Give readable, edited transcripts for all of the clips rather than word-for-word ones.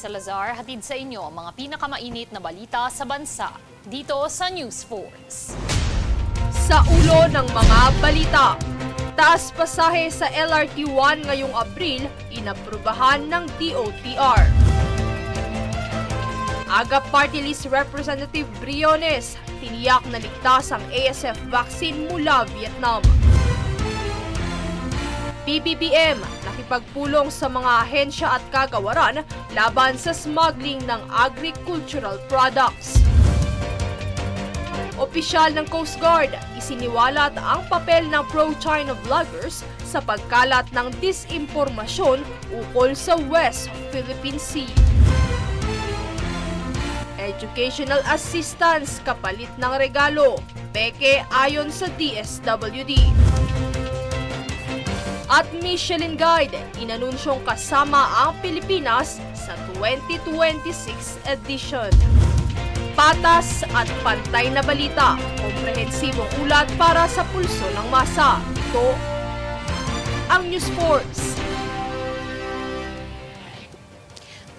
Salazar, hatid sa inyo ang mga pinakamainit na balita sa bansa dito sa News Force. Sa ulo ng mga balita, taas pasahe sa LRT1 ngayong Abril, inaprubahan ng DOTR. Aga Party List Representative Briones, tiniyak na ligtas ang ASF vaccine mula Vietnam. PBBM, nakipagpulong sa mga ahensya at kagawaran laban sa smuggling ng agricultural products. Opisyal ng Coast Guard, isiniwalat ang papel ng pro-China vloggers sa pagkalat ng disinformasyon ukol sa West Philippine Sea. Educational assistance kapalit ng regalo, peke ayon sa DSWD. At Michelin Guide, inanunsyong kasama ang Pilipinas sa 2026 edition. Patas at pantay na balita, komprehensibong ulat para sa pulso ng masa. Ito ang News Force.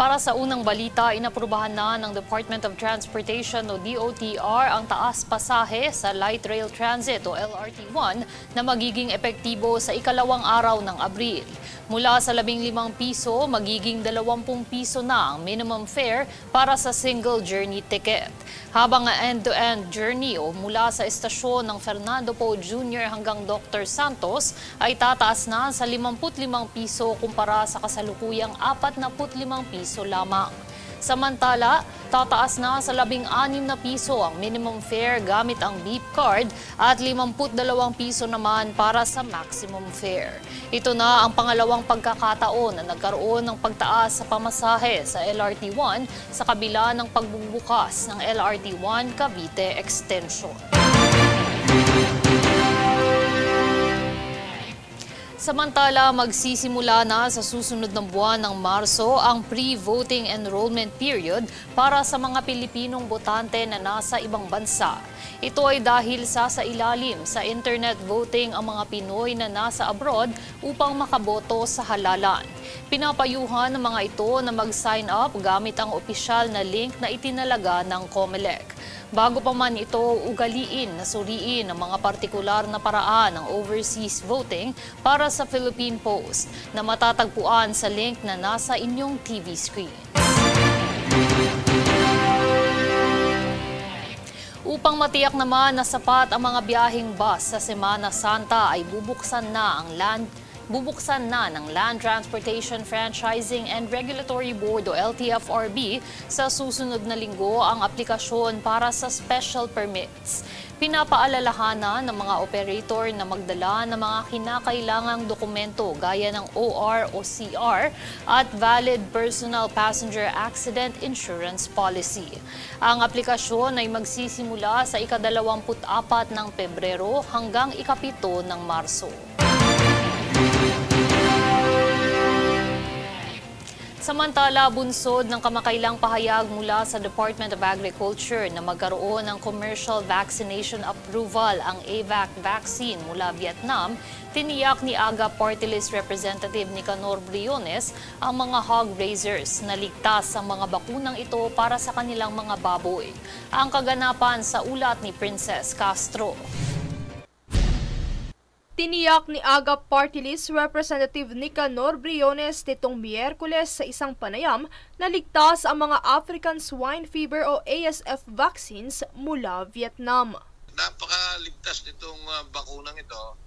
Para sa unang balita, inaprubahan na ng Department of Transportation o DOTR ang taas pasahe sa Light Rail Transit o LRT1 na magiging epektibo sa ikalawang araw ng Abril. Mula sa 15 piso, magiging 20 piso na ang minimum fare para sa single journey ticket. Habang ang end-to-end journey o mula sa estasyon ng Fernando Poe Jr. hanggang Dr. Santos ay tataas na sa 55 piso kumpara sa kasalukuyang 45 piso lamang. Samantala, tataas na sa 16 na piso ang minimum fare gamit ang beep card at 52 piso naman para sa maximum fare. Ito na ang pangalawang pagkakataon na nagkaroon ng pagtaas sa pamasahe sa LRT1 sa kabila ng pagbubukas ng LRT1 Cavite Extension. Samantala, magsisimula na sa susunod ng buwan ng Marso ang pre-voting enrollment period para sa mga Pilipinong botante na nasa ibang bansa. Ito ay dahil sa ilalim sa internet voting ang mga Pinoy na nasa abroad upang makaboto sa halalan. Pinapayuhan ng mga ito na mag-sign up gamit ang opisyal na link na itinalaga ng COMELEC. Bago pa man ito ugaliin na suriin ang mga partikular na paraan ng overseas voting para sa Philippine Post na matatagpuan sa link na nasa inyong TV screen. Upang matiyak naman na sapat ang mga biyaheng bus sa Semana Santa ay bubuksan na ng Land Transportation Franchising and Regulatory Board o LTFRB sa susunod na linggo ang aplikasyon para sa special permits. Pinapaalalahanan ng mga operator na magdala ng mga kinakailangang dokumento gaya ng OR o CR at valid personal passenger accident insurance policy. Ang aplikasyon ay magsisimula sa ika-24 ng Pebrero hanggang ika-7 ng Marso. Samantala, bunsod ng kamakailang pahayag mula sa Department of Agriculture na magkaroon ng commercial vaccination approval ang AVAC vaccine mula Vietnam, tiniyak ni AGA Party List Representative Nicanor Briones ang mga hog raisers na ligtas ang mga bakunang ito para sa kanilang mga baboy. Ang kaganapan sa ulat ni Princess Castro. Tiniyak ni AGA Party List Representative Nicanor Briones nitong Miyerkules sa isang panayam na ligtas ang mga African Swine Fever o ASF vaccines mula Vietnam. Napakaligtas nitong bakunang ito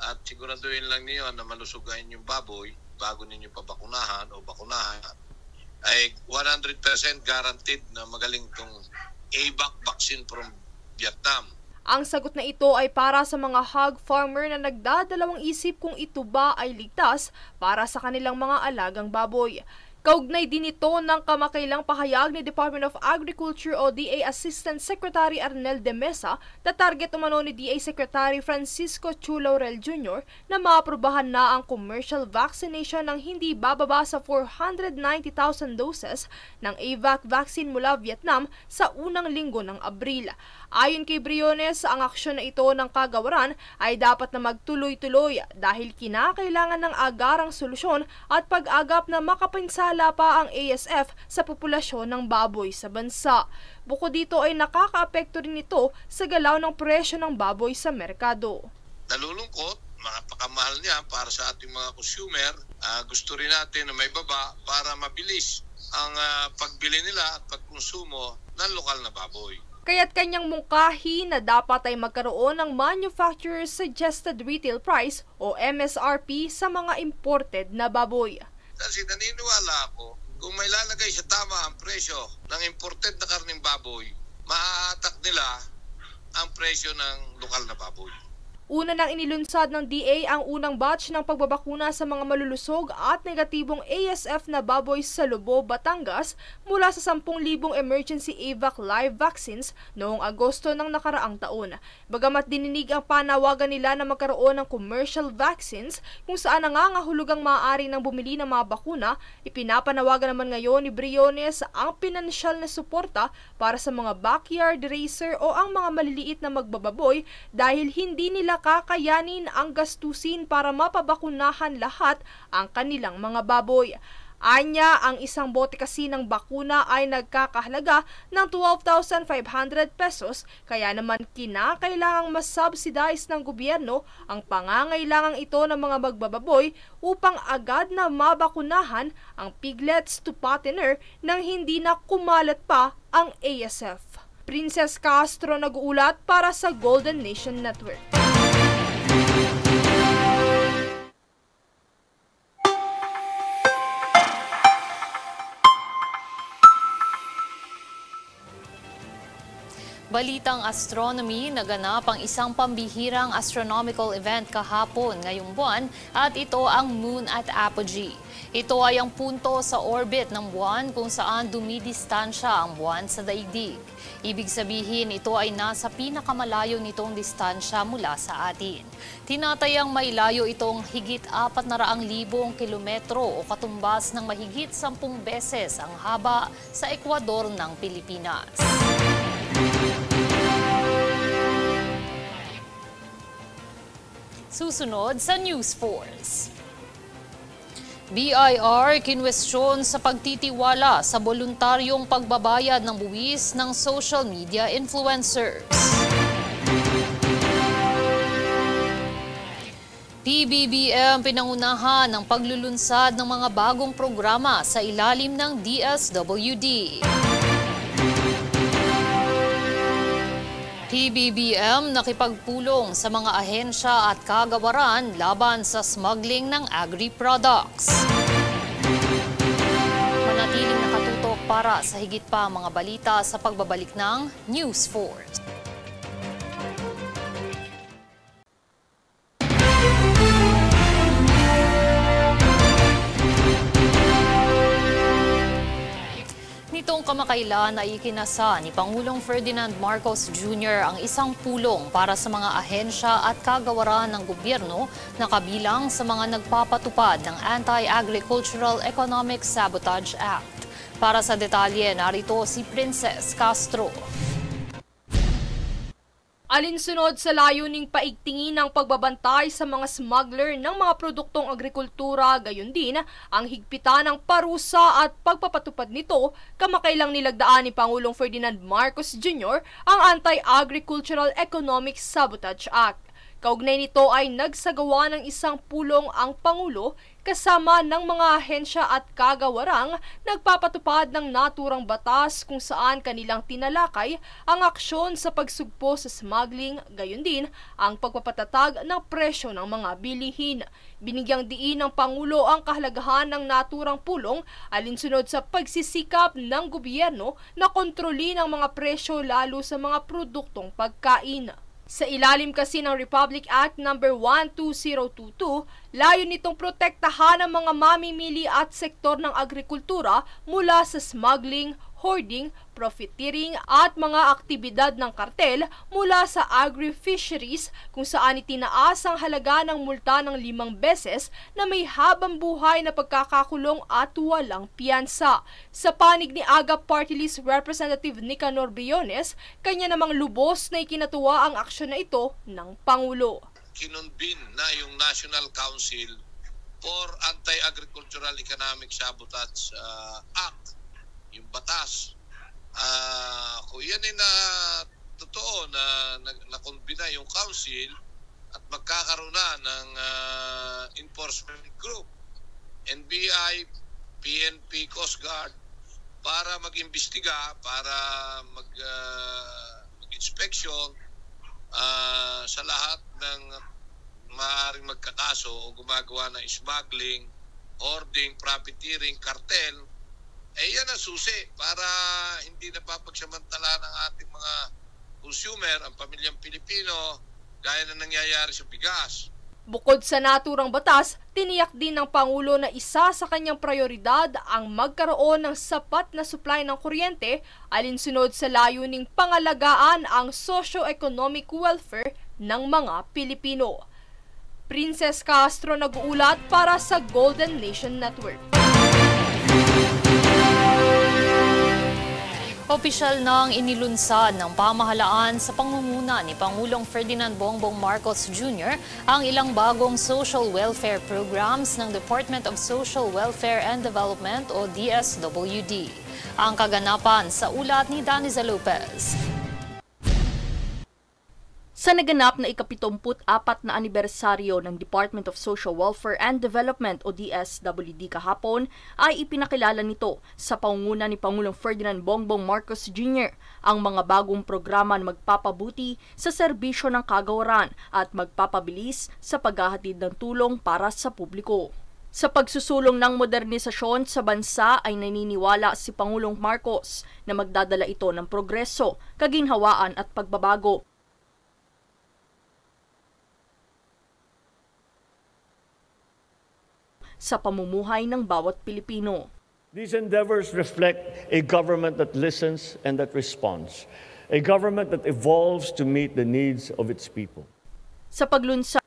at siguraduhin lang niyo na malusugahin yung baboy bago ninyo pabakunahan o bakunahan ay 100% guaranteed na magaling itong AVAC vaccine from Vietnam. Ang sagot na ito ay para sa mga hog farmer na nagdadalawang isip kung ito ba ay ligtas para sa kanilang mga alagang baboy. Kaugnay din ito ng kamakailang pahayag ni Department of Agriculture o DA Assistant Secretary Arnel de Mesa na target umano ni DA Secretary Francisco Chu Laurel Jr. na maaprubahan na ang commercial vaccination ng hindi bababa sa 490,000 doses ng AVAC vaccine mula Vietnam sa unang linggo ng Abril. Ayon kay Briones, ang aksyon na ito ng kagawaran ay dapat na magtuloy-tuloy dahil kinakailangan ng agarang solusyon at pag-agap na makapinsala bahala pa ang ASF sa populasyon ng baboy sa bansa. Bukod dito ay nakakaapekto rin ito sa galaw ng presyo ng baboy sa merkado. Nalulungkot, mapakamahal niya para sa ating mga consumer. Gusto rin natin na may baba para mabilis ang pagbili nila at pagkonsumo ng lokal na baboy. Kaya't kanyang mungkahi na dapat ay magkaroon ng Manufacturer's Suggested Retail Price o MSRP sa mga imported na baboy. Kasi naniniwala ako, kung may lalagay sa tama ang presyo ng imported na karning baboy, maa-attack nila ang presyo ng lokal na baboy. Una nang inilunsad ng DA ang unang batch ng pagbabakuna sa mga malulusog at negatibong ASF na baboy sa Lobo, Batangas mula sa 10,000 emergency AVAC live vaccines noong Agosto ng nakaraang taon. Bagamat dininig ang panawagan nila na magkaroon ng commercial vaccines kung saan nangangahulugang maaari ng bumili ng mga bakuna, ipinapanawagan naman ngayon ni Briones ang pinansyal na suporta para sa mga backyard racer o ang mga maliliit na magbababoy dahil hindi nila kakayanin ang gastusin para mapabakunahan lahat ang kanilang mga baboy. Anya, ang isang bote kasi ng bakuna ay nagkakahalaga ng 12,500 pesos, kaya naman kinakailangang masubsidize ng gobyerno ang pangangailangang ito ng mga magbababoy upang agad na mabakunahan ang piglets to fattener nang hindi na kumalat pa ang ASF. Princess Castro nag-uulat para sa Golden Nation Network. Balitang astronomy, naganap ang isang pambihirang astronomical event kahapon ngayong buwan at ito ang Moon at Apogee. Ito ay ang punto sa orbit ng buwan kung saan dumidistansya ang buwan sa daigdig. Ibig sabihin, ito ay nasa pinakamalayo nitong distansya mula sa atin. Tinatayang may layo itong higit 400,000 kilometro o katumbas ng mahigit 10 beses ang haba sa Ecuador ng Pilipinas. Susunod sa News Force. BIR kinwestiyon sa pagtitiwala sa voluntaryong pagbabayad ng buwis ng social media influencers. PBBM pinangunahan ng paglulunsad ng mga bagong programa sa ilalim ng DSWD. PBBM nakipagpulong sa mga ahensya at kagawaran laban sa smuggling ng agri-products. Manatiling nakatutok para sa higit pa mga balita sa pagbabalik ng News Force. Nitong kamakailan ay ikinasa ni Pangulong Ferdinand Marcos Jr. ang isang pulong para sa mga ahensya at kagawaran ng gobyerno na kabilang sa mga nagpapatupad ng Anti-Agricultural Economic Sabotage Act. Para sa detalye, narito si Princess Castro. Alinsunod sa layuning paigtingin ang pagbabantay sa mga smuggler ng mga produktong agrikultura, gayon din ang higpitan ng parusa at pagpapatupad nito, kamakailang nilagdaan ni Pangulong Ferdinand Marcos Jr. ang Anti-Agricultural Economic Sabotage Act. Kaugnay nito ay nagsagawa ng isang pulong ang Pangulo kasama ng mga ahensya at kagawarang nagpapatupad ng naturang batas kung saan kanilang tinalakay ang aksyon sa pagsugpo sa smuggling, gayon din ang pagpapatatag ng presyo ng mga bilihin. Binigyang diin ng Pangulo ang kahalagahan ng naturang pulong alinsunod sa pagsisikap ng gobyerno na kontrolin ang mga presyo lalo sa mga produktong pagkain. Sa ilalim kasi ng Republic Act No. 12022, layo nitong protektahan ang mga mamimili at sektor ng agrikultura mula sa smuggling, hoarding, profiteering at mga aktibidad ng kartel mula sa agri-fisheries kung saan itinaas ang halaga ng multa ng 5 beses na may habang buhay na pagkakakulong at walang piyansa. Sa panig ni AGA Party List Representative Nicanor Briones, kanya namang lubos na ikinatuwa ang aksyon na ito ng Pangulo. Kinunbin na yung National Council for Anti-Agricultural Economic Sabotage Act, yung batas. Kung yan ay totoo na nakombina yung council at magkakaroon na ng enforcement group, NBI, PNP, Coast Guard, para mag-imbestiga, para mag-inspection sa lahat ng maaaring magkakaso o gumagawa ng smuggling, hoarding, profiteering, cartel, yan ang susi para hindi napapagsamantala ng ating mga consumer, ang pamilyang Pilipino, gaya na nangyayari sa bigas. Bukod sa naturang batas, tiniyak din ng Pangulo na isa sa kanyang prioridad ang magkaroon ng sapat na supply ng kuryente alinsunod sa layuning pangalagaan ang socio-economic welfare ng mga Pilipino. Princess Castro nag-uulat para sa Golden Nation Network. Opisyal nang inilunsad ng pamahalaan sa pangunguna ni Pangulong Ferdinand Bongbong Marcos Jr. ang ilang bagong social welfare programs ng Department of Social Welfare and Development o DSWD. Ang kaganapan sa ulat ni Daniza Lopez. Sa naganap na ika-74 na anibersaryo ng Department of Social Welfare and Development o DSWD kahapon ay ipinakilala nito sa pangunguna ni Pangulong Ferdinand Bongbong Marcos Jr. ang mga bagong programa na magpapabuti sa serbisyo ng kagawaran at magpapabilis sa paghahatid ng tulong para sa publiko. Sa pagsusulong ng modernisasyon sa bansa ay naniniwala si Pangulong Marcos na magdadala ito ng progreso, kaginhawaan at pagbabago. Sa pamumuhay ng bawat Pilipino. These endeavors reflect a government that listens and that responds, a government that evolves to meet the needs of its people. Sa paglunsad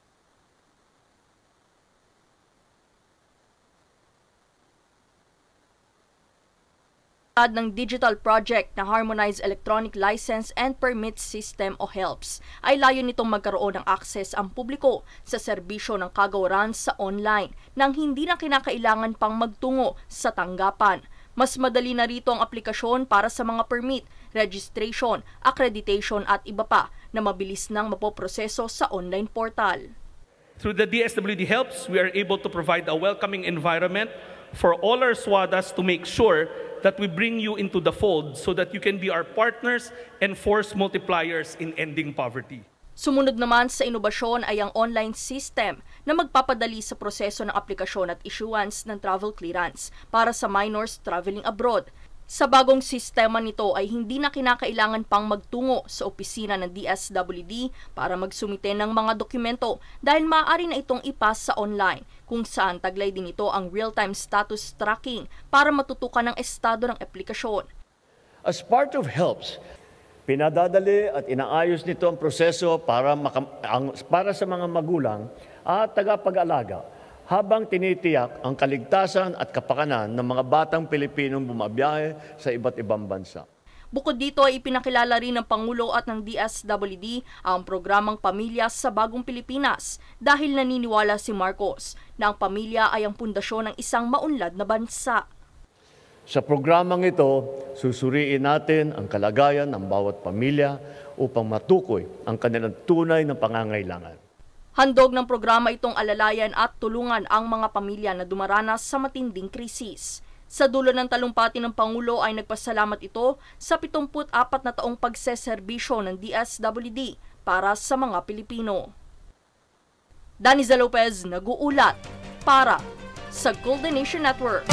ng digital project na Harmonized Electronic License and Permit System o HELPS ay layo nitong magkaroon ng access ang publiko sa serbisyo ng kagawaran sa online nang hindi na kinakailangan pang magtungo sa tanggapan. Mas madali na rito ang aplikasyon para sa mga permit, registration, accreditation at iba pa na mabilis nang mapoproseso sa online portal. Through the DSWD HELPS, we are able to provide a welcoming environment for all our SWADAs to make sure that we bring you into the fold so that you can be our partners and force multipliers in ending poverty. Sumunod naman sa inobasyon ay ang online system na magpapadali sa proseso ng aplikasyon at issuance ng travel clearance para sa minors traveling abroad. Sa bagong sistema nito ay hindi na kinakailangan pang magtungo sa opisina ng DSWD para magsumite ng mga dokumento dahil maaari na itong ipas sa online kung saan taglay din ito ang real-time status tracking para matutukan ang estado ng aplikasyon. As part of HELPS, pinadadali at inaayos nito ang proseso para sa mga magulang at tagapag-alaga habang tinitiyak ang kaligtasan at kapakanan ng mga batang Pilipinong bumabiyahe sa iba't ibang bansa. Bukod dito ay ipinakilala rin ng Pangulo at ng DSWD ang programang Pamilya sa Bagong Pilipinas dahil naniniwala si Marcos na ang pamilya ay ang pundasyon ng isang maunlad na bansa. Sa programang ito, susuriin natin ang kalagayan ng bawat pamilya upang matukoy ang kanilang tunay na pangangailangan. Handog ng programa itong alalayan at tulungan ang mga pamilya na dumaranas sa matinding krisis. Sa dulo ng talumpati ng Pangulo ay nagpasalamat ito sa 74 na taong pagseserbisyo ng DSWD para sa mga Pilipino. Daniza Lopez nag-uulat para sa Golden Nation Network.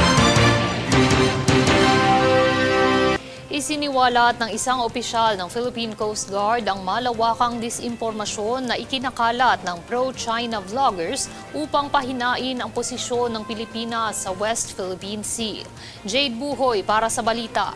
Isiniwalat ng isang opisyal ng Philippine Coast Guard ang malawakang disinformasyon na ikinakalat ng pro-China vloggers upang pahinain ang posisyon ng Pilipinas sa West Philippine Sea. Jade Buhoy para sa balita.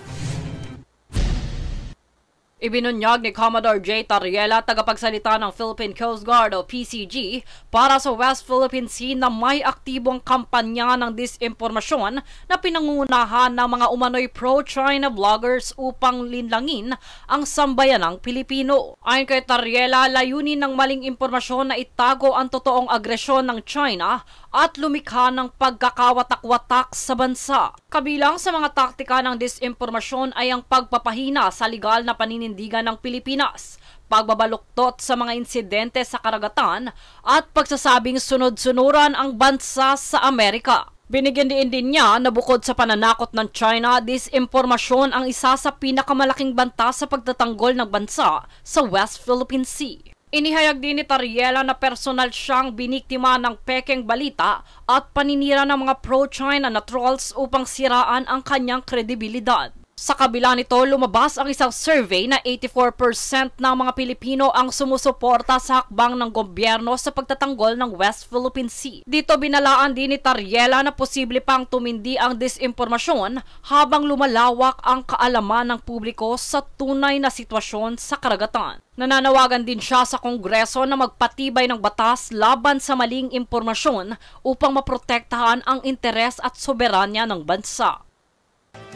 Ibinunyag ni Commodore J. Tariela, tagapagsalita ng Philippine Coast Guard o PCG, para sa West Philippine Sea na may aktibong kampanya ng disinformasyon na pinangunahan ng mga umano'y pro-China vloggers upang linlangin ang sambayanang Pilipino. Ayon kay Tariela, layunin ng maling impormasyon na itago ang totoong agresyon ng China at lumikha ng pagkakawatak-watak sa bansa. Kabilang sa mga taktika ng disinformasyon ay ang pagpapahina sa legal na paninindigan ng Pilipinas, pagbabaluktot sa mga insidente sa karagatan, at pagsasabing sunod-sunuran ang bansa sa Amerika. Binigyan din niya na bukod sa pananakot ng China, disinformasyon ang isa sa pinakamalaking banta sa pagtatanggol ng bansa sa West Philippine Sea. Inihayag din ni Tariela na personal siyang biniktima ng pekeng balita at paninira ng mga pro-China na trolls upang siraan ang kanyang kredibilidad. Sa kabila nito, lumabas ang isang survey na 84% ng mga Pilipino ang sumusuporta sa hakbang ng gobyerno sa pagtatanggol ng West Philippine Sea. Dito binalaan din ni Tariela na posible pang tumindi ang disinformasyon habang lumalawak ang kaalaman ng publiko sa tunay na sitwasyon sa karagatan. Nananawagan din siya sa Kongreso na magpatibay ng batas laban sa maling impormasyon upang maprotektahan ang interes at soberanya ng bansa.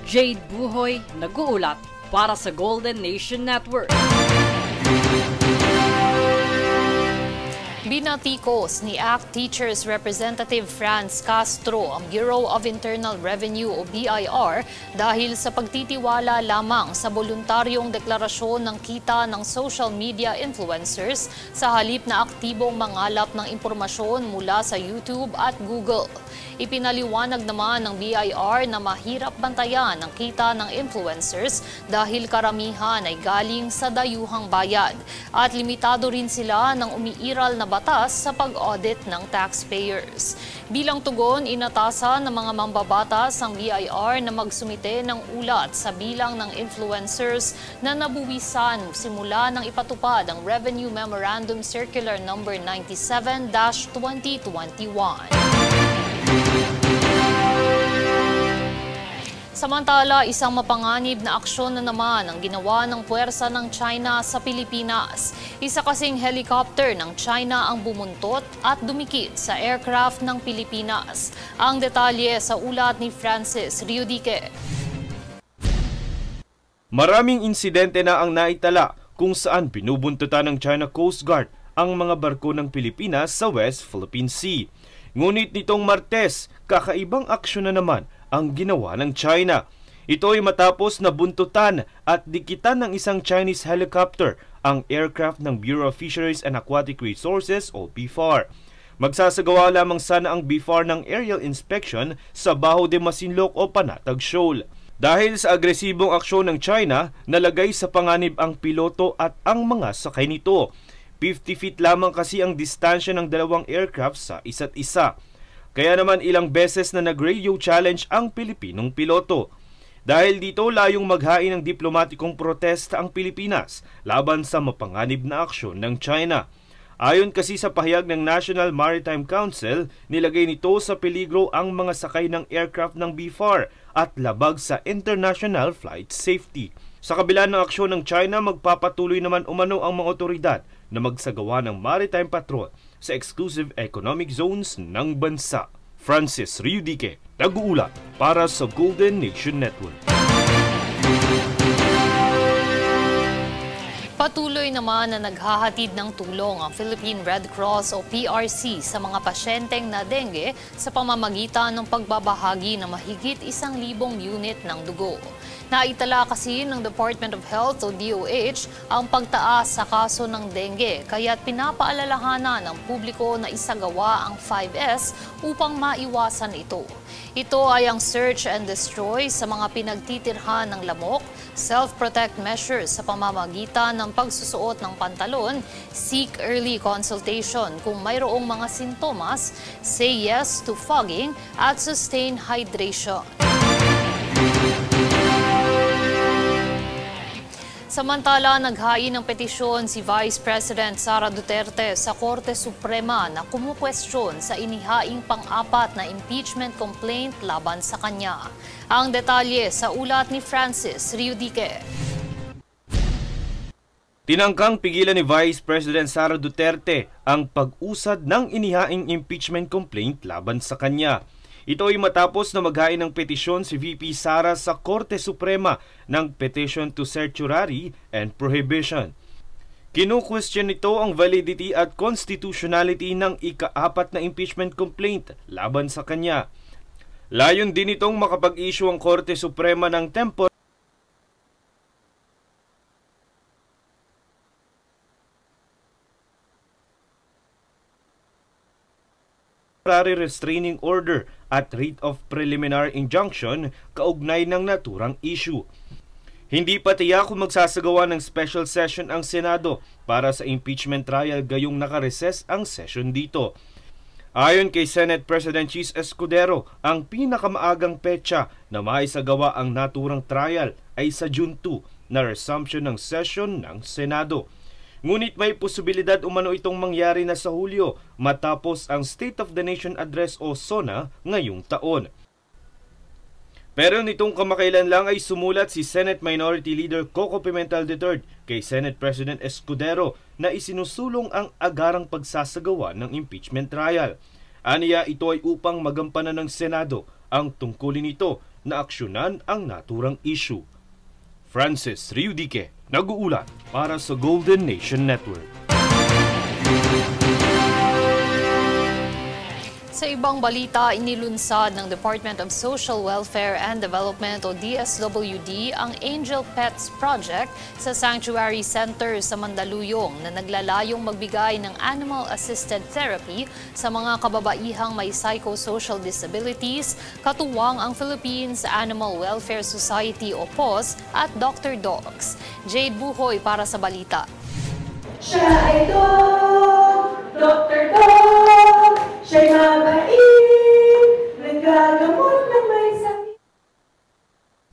Jade Buhoy, nag-uulat para sa Golden Nation Network. Binatikos ni ACT Teachers Representative Franz Castro ang Bureau of Internal Revenue o BIR dahil sa pagtitiwala lamang sa voluntaryong deklarasyon ng kita ng social media influencers sa halip na aktibong mangalap ng impormasyon mula sa YouTube at Google. Ipinaliwanag naman ng BIR na mahirap bantayan ang kita ng influencers dahil karamihan ay galing sa dayuhang bayad at limitado rin sila ng umiiral na batas sa pag-audit ng taxpayers. Bilang tugon, inatasan ng mga mambabatas ang BIR na magsumite ng ulat sa bilang ng influencers na nabuwisan simula ng ipatupad ang Revenue Memorandum Circular No. 97-2021. Samantala, isang mapanganib na aksyon na naman ang ginawa ng puwersa ng China sa Pilipinas. Isa kasing helicopter ng China ang bumuntot at dumikit sa aircraft ng Pilipinas. Ang detalye sa ulat ni Francis Riudique. Maraming insidente na ang naitala kung saan binubuntutan ng China Coast Guard ang mga barko ng Pilipinas sa West Philippine Sea. Ngunit nitong Martes, kakaibang aksyon na naman ang ginawa ng China. Ito ay matapos na buntutan at dikitan ng isang Chinese helicopter ang aircraft ng Bureau of Fisheries and Aquatic Resources o BFAR. Magsasagawa lamang sana ang BFAR ng aerial inspection sa Baho de Masinloc o Panatag Shoal. Dahil sa agresibong aksyon ng China, nalagay sa panganib ang piloto at ang mga sakay nito. 50 feet lamang kasi ang distansya ng dalawang aircraft sa isa't isa. Kaya naman ilang beses na nag-radio challenge ang Pilipinong piloto. Dahil dito layong maghain ng diplomatikong protesta ang Pilipinas laban sa mapanganib na aksyon ng China. Ayon kasi sa pahayag ng National Maritime Council, nilagay nito sa peligro ang mga sakay ng aircraft ng BFAR at labag sa international flight safety. Sa kabila ng aksyon ng China, magpapatuloy naman umano ang mga otoridad na magsagawa ng maritime patrol sa exclusive economic zones ng bansa. Francis Riudique, nag-uulat para sa Golden Nation Network. Patuloy naman na naghahatid ng tulong ang Philippine Red Cross o PRC sa mga pasyenteng na dengue sa pamamagitan ng pagbabahagi ng mahigit 1,000 unit ng dugo. Naitala kasi ng Department of Health o DOH ang pagtaas sa kaso ng dengue kaya't pinapaalalahanan ng publiko na isagawa ang 5S upang maiwasan ito. Ito ay ang search and destroy sa mga pinagtitirhan ng lamok, self-protect measures sa pamamagitan ng pagsusuot ng pantalon, seek early consultation kung mayroong mga sintomas, say yes to fogging at sustain hydration. Samantala, naghain ng petisyon si Vice President Sara Duterte sa Korte Suprema na kumukwestiyon sa inihaing pang-apat na impeachment complaint laban sa kanya. Ang detalye sa ulat ni Francis Riudique. Tinangkang pigilan ni Vice President Sara Duterte ang pag-usad ng inihaing impeachment complaint laban sa kanya. Ito ay matapos na maghain ng petisyon si VP Sara sa Korte Suprema ng Petition to Certiorari and Prohibition. Kinu-question nito ang validity at constitutionality ng ika-4 na impeachment complaint laban sa kanya. Layon din itong makapag-issue ang Korte Suprema ng temporary restraining order at writ of preliminary injunction kaugnay ng naturang issue. Hindi pa tiyak kung magsasagawa ng special session ang Senado para sa impeachment trial gayong nakareses ang session dito. Ayon kay Senate President Chis Escudero, ang pinakamaagang petsa na maisagawa ang naturang trial ay sa June 2 na resumption ng session ng Senado. Ngunit may posibilidad umano itong mangyari na sa Hulyo matapos ang State of the Nation Address o SONA ngayong taon. Pero nitong kamakailan lang ay sumulat si Senate Minority Leader Coco Pimentel III kay Senate President Escudero na isinusulong ang agarang pagsasagawa ng impeachment trial. Aniya ito ay upang magampanan ng Senado ang tungkulin nito na aksyonan ang naturang issue. Francis Riudique, nag-uulat para sa Golden Nation Network. Sa ibang balita, inilunsad ng Department of Social Welfare and Development o DSWD ang Angel Pets Project sa Sanctuary Center sa Mandaluyong na naglalayong magbigay ng animal-assisted therapy sa mga kababaihang may psychosocial disabilities, katuwang ang Philippines Animal Welfare Society o PAWS at Dr. Dogs. Jade Buhoy para sa balita. Siya ay Dr. Dog, siya'y mabait, nagagamot ng may sakit.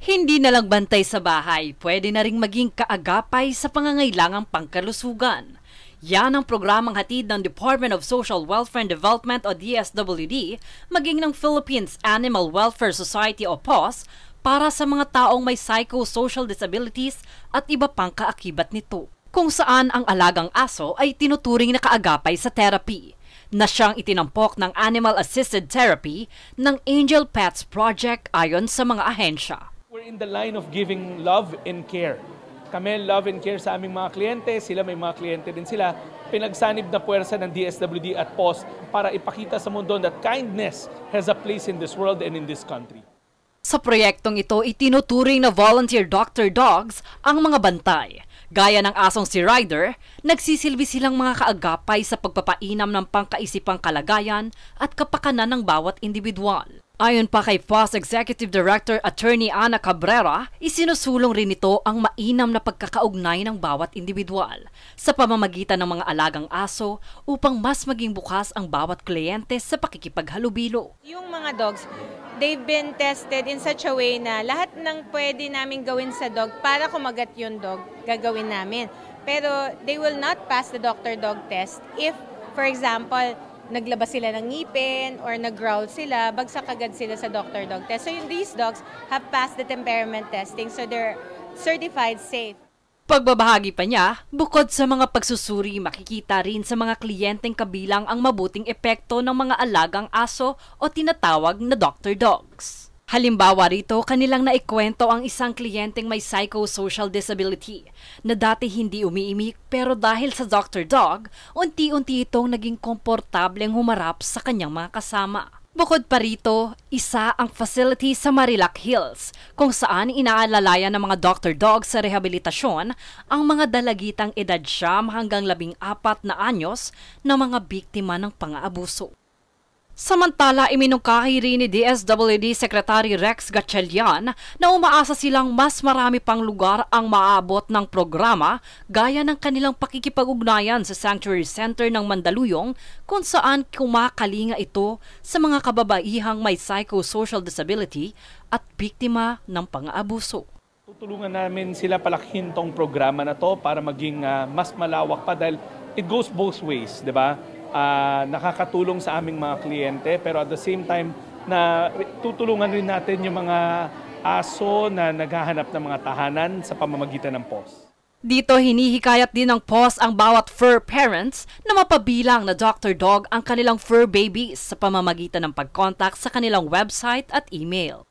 Hindi na lang bantay sa bahay, pwede na ring maging kaagapay sa pangangailangang pangkalusugan. Yan ang programang hatid ng Department of Social Welfare and Development o DSWD, maging ng Philippines Animal Welfare Society o PAWS, para sa mga taong may psychosocial disabilities at iba pang kaakibat nito, kung saan ang alagang aso ay tinuturing na kaagapay sa therapy, na siyang itinampok ng animal-assisted therapy ng Angel Pets Project ayon sa mga ahensya. We're in the line of giving love and care. Kami love and care sa aming mga kliyente, sila may mga kliyente din sila. Pinagsanib na puwersa ng DSWD at PAWS para ipakita sa mundo that kindness has a place in this world and in this country. Sa proyektong ito, itinuturing na volunteer Dr. Dogs ang mga bantay. Gaya ng asong si Ryder, nagsisilbi silang mga kaagapay sa pagpapainam ng pangkaisipang kalagayan at kapakanan ng bawat individual. Ayon pa kay PAWS Executive Director Attorney Ana Cabrera, isinusulong rin ito ang mainam na pagkakaugnay ng bawat individual sa pamamagitan ng mga alagang aso upang mas maging bukas ang bawat kliyente sa pakikipaghalubilo. Yung mga dogs, they've been tested in such a way na lahat ng pwede namin gawin sa dog para kumagat yung dog, gagawin namin. Pero they will not pass the Dr. Dog test if, for example, naglabas sila ng ngipin or nag-growl sila, bagsak agad sila sa Dr. Dog test. So these dogs have passed the temperament testing, so they're certified safe. Pagbabahagi pa niya, bukod sa mga pagsusuri, makikita rin sa mga kliyenteng kabilang ang mabuting epekto ng mga alagang aso o tinatawag na Dr. Dogs. Halimbawa rito, kanilang naikwento ang isang kliyenteng may psychosocial disability na dati hindi umiimik pero dahil sa Dr. Dog, unti-unti itong naging komportableng humarap sa kanyang mga kasama. Bukod pa rito, isa ang facility sa Marilac Hills kung saan inaalalayan ng mga Dr. Dog sa rehabilitasyon ang mga dalagitang edad 9 hanggang 14 na anyos na mga biktima ng pang-aabuso. Samantala, iminungkahi rin ni DSWD Secretary Rex Gatchalian na umaasa silang mas marami pang lugar ang maaabot ng programa gaya ng kanilang pakikipag-ugnayan sa Sanctuary Center ng Mandaluyong kung saan kumakalinga ito sa mga kababaihang may psychosocial disability at biktima ng pang-aabuso. Tutulungan namin sila palakihin tong programa na to para maging mas malawak pa dahil it goes both ways, di ba? Nakakatulong sa aming mga kliyente pero at the same time na tutulungan rin natin yung mga aso na naghahanap ng mga tahanan sa pamamagitan ng PAWS. Dito hinihikayat din ng POS ang bawat fur parents na mapabilang na Dr. Dog ang kanilang fur babies sa pamamagitan ng pag-contact sa kanilang website at email.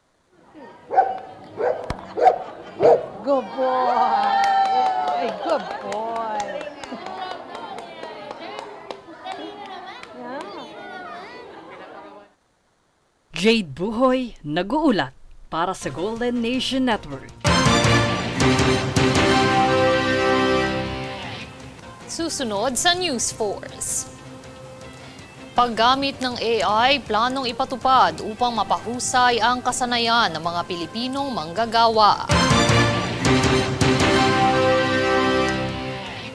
Good boy! Ay, good boy! Jade Buhoy, nag-uulat para sa Golden Nation Network. Susunod sa News Force. Paggamit ng AI, planong ipatupad upang mapahusay ang kasanayan ng mga Pilipinong manggagawa.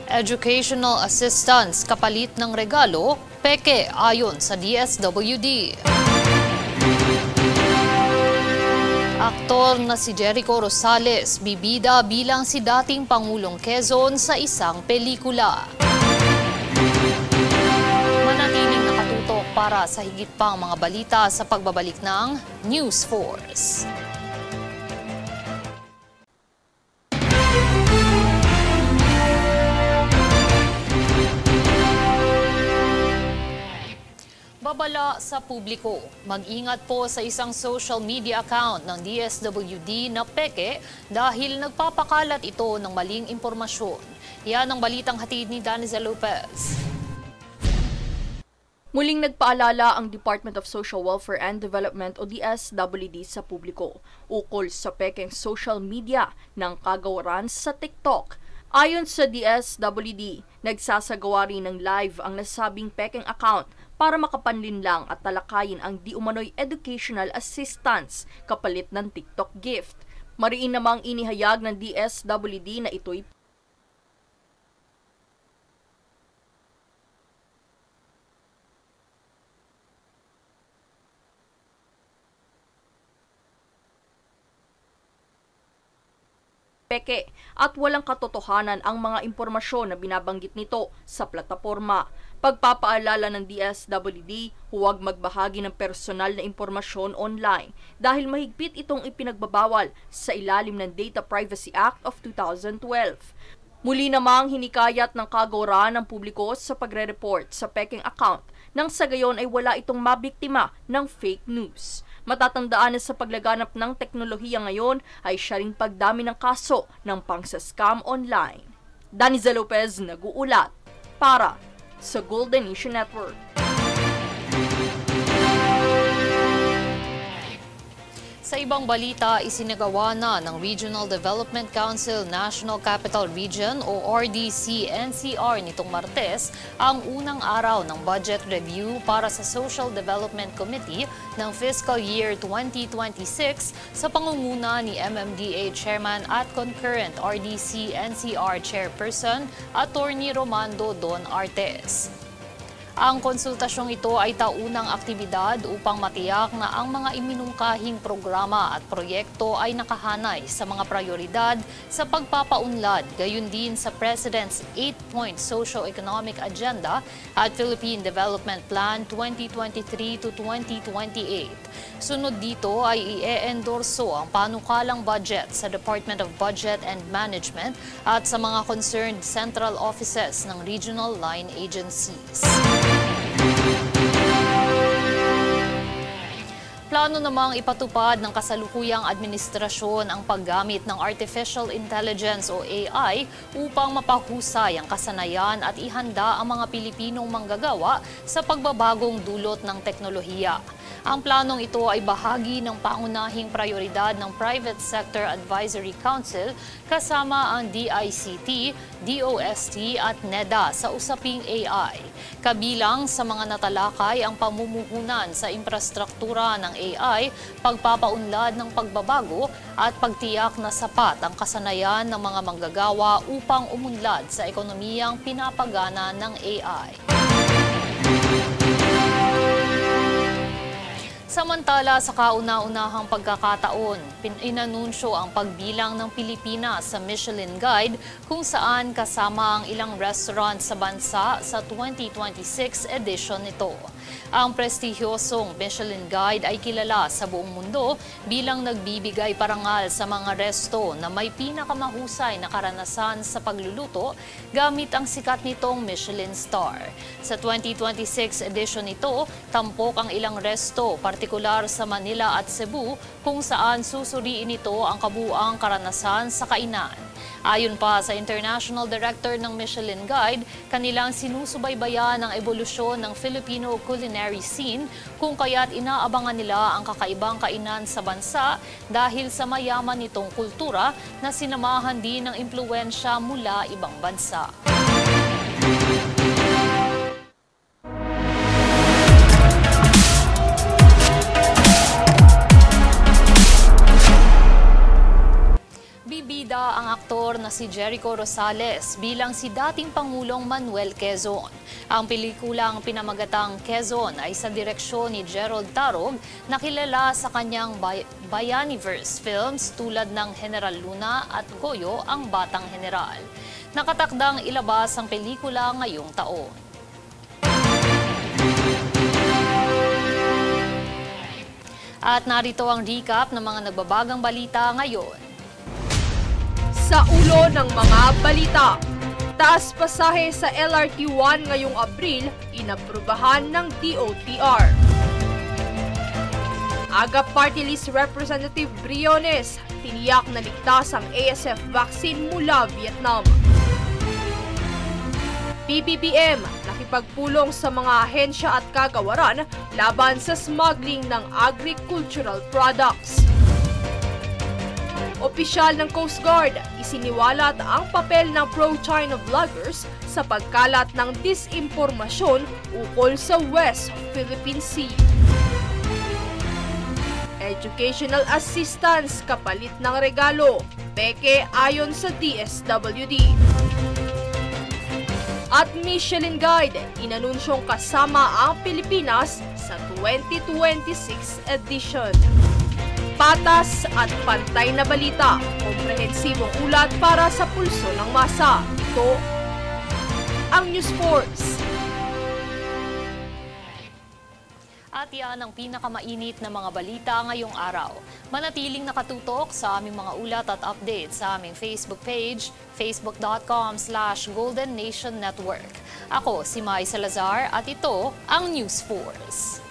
Educational assistance kapalit ng regalo, peke ayon sa DSWD. Aktor na si Jericho Rosales bibida bilang si dating Pangulong Quezon sa isang pelikula. Manatiling nakatutok para sa higit pang mga balita sa pagbabalik ng News Force. Babala sa publiko, mag-ingat po sa isang social media account ng DSWD na peke dahil nagpapakalat ito ng maling impormasyon. Yan ang balitang hatid ni Danizel Lopez. Muling nagpaalala ang Department of Social Welfare and Development o DSWD sa publiko ukol sa pekeng social media ng kagawaran sa TikTok. Ayon sa DSWD, nagsasagawa rin ng live ang nasabing pekeng account para makapanlinlang at talakayin ang di umano'y educational assistance kapalit ng TikTok gift. Mariin namang inihayag ng DSWD na ito'y peke at walang katotohanan ang mga impormasyon na binabanggit nito sa plataporma. Pagpapaalala ng DSWD, huwag magbahagi ng personal na impormasyon online dahil mahigpit itong ipinagbabawal sa ilalim ng Data Privacy Act of 2012. Muli namang hinikayat ng kagawaran ng publiko sa pagre-report sa peking account nang sa gayon ay wala itong mabiktima ng fake news. Matatandaan na sa paglaganap ng teknolohiya ngayon ay siya ring pagdami ng kaso ng pangsa-scam online. Danizel Lopez, nag-uulat para sa Golden Nation Network. Sa ibang balita, isinagawa na ng Regional Development Council National Capital Region o RDC-NCR nitong Martes ang unang araw ng budget review para sa Social Development Committee ng Fiscal Year 2026 sa pangunguna ni MMDA Chairman at concurrent RDC-NCR Chairperson, Attorney Romando Don Artes. Ang konsultasyong ito ay taunang aktibidad upang matiyak na ang mga iminungkahing programa at proyekto ay nakahanay sa mga prioridad sa pagpapaunlad, gayon din sa President's 8-point Socio-Economic Agenda at Philippine Development Plan 2023 to 2028. Sunod dito ay i-endorso ang panukalang budget sa Department of Budget and Management at sa mga concerned central offices ng regional line agencies. Plano namang ipatupad ng kasalukuyang administrasyon ang paggamit ng Artificial Intelligence o AI upang mapahusay ang kasanayan at ihanda ang mga Pilipinong manggagawa sa pagbabagong dulot ng teknolohiya. Ang planong ito ay bahagi ng pangunahing prioridad ng Private Sector Advisory Council kasama ang DICT, DOST at NEDA sa usaping AI. Kabilang sa mga natalakay ang pamumuhunan sa infrastruktura ng AI, pagpapaunlad ng pagbabago at pagtiyak na sapat ang kasanayan ng mga manggagawa upang umunlad sa ekonomiyang pinapagana ng AI. Samantala, sa kauna-unahang pagkakataon, inanunsyo ang pagbilang ng Pilipinas sa Michelin Guide kung saan kasama ang ilang restaurant sa bansa sa 2026 edition nito. Ang prestigyosong Michelin Guide ay kilala sa buong mundo bilang nagbibigay parangal sa mga resto na may pinakamahusay na karanasan sa pagluluto gamit ang sikat nitong Michelin star. Sa 2026 edition nito, tampok ang ilang resto, partikular sa Manila at Cebu, kung saan susuriin ito ang kabuuang karanasan sa kainan. Ayon pa sa International Director ng Michelin Guide, kanilang sinusubaybayan ang ebolusyon ng Filipino culinary scene kung kaya't inaabangan nila ang kakaibang kainan sa bansa dahil sa mayaman nitong kultura na sinamahan din ng impluwensya mula ibang bansa. Bibida ang aktor na si Jericho Rosales bilang si dating Pangulong Manuel Quezon. Ang pelikulang pinamagatang Quezon ay sa direksyon ni Gerald Tarog na kilala sa kanyang Bayaniverse films tulad ng General Luna at Goyo ang Batang General. Nakatakdang ilabas ang pelikula ngayong taon. At narito ang recap ng mga nagbabagang balita ngayon. Sa ulo ng mga balita, taas pasahe sa LRT1 ngayong Abril, inaprubahan ng DOTR. Aga Party List Representative Briones, tiniyak na ligtas ang ASF vaccine mula Vietnam. PBBM, nakipagpulong sa mga ahensya at kagawaran laban sa smuggling ng agricultural products. Opisyal ng Coast Guard, isiniwalat ang papel ng pro-China vloggers sa pagkalat ng disinformasyon ukol sa West Philippine Sea. Educational assistance kapalit ng regalo, peke ayon sa DSWD. At Michelin Guide, inanunsyong kasama ang Pilipinas sa 2026 edition. Patas at pantay na balita, komprehensibong ulat para sa pulso ng masa. Ito ang News Force. At yan ang pinakamainit na mga balita ngayong araw. Manatiling nakatutok sa aming mga ulat at updates sa aming Facebook page, facebook.com/Golden Nation Network. Ako si Mai Salazar at ito ang News Force.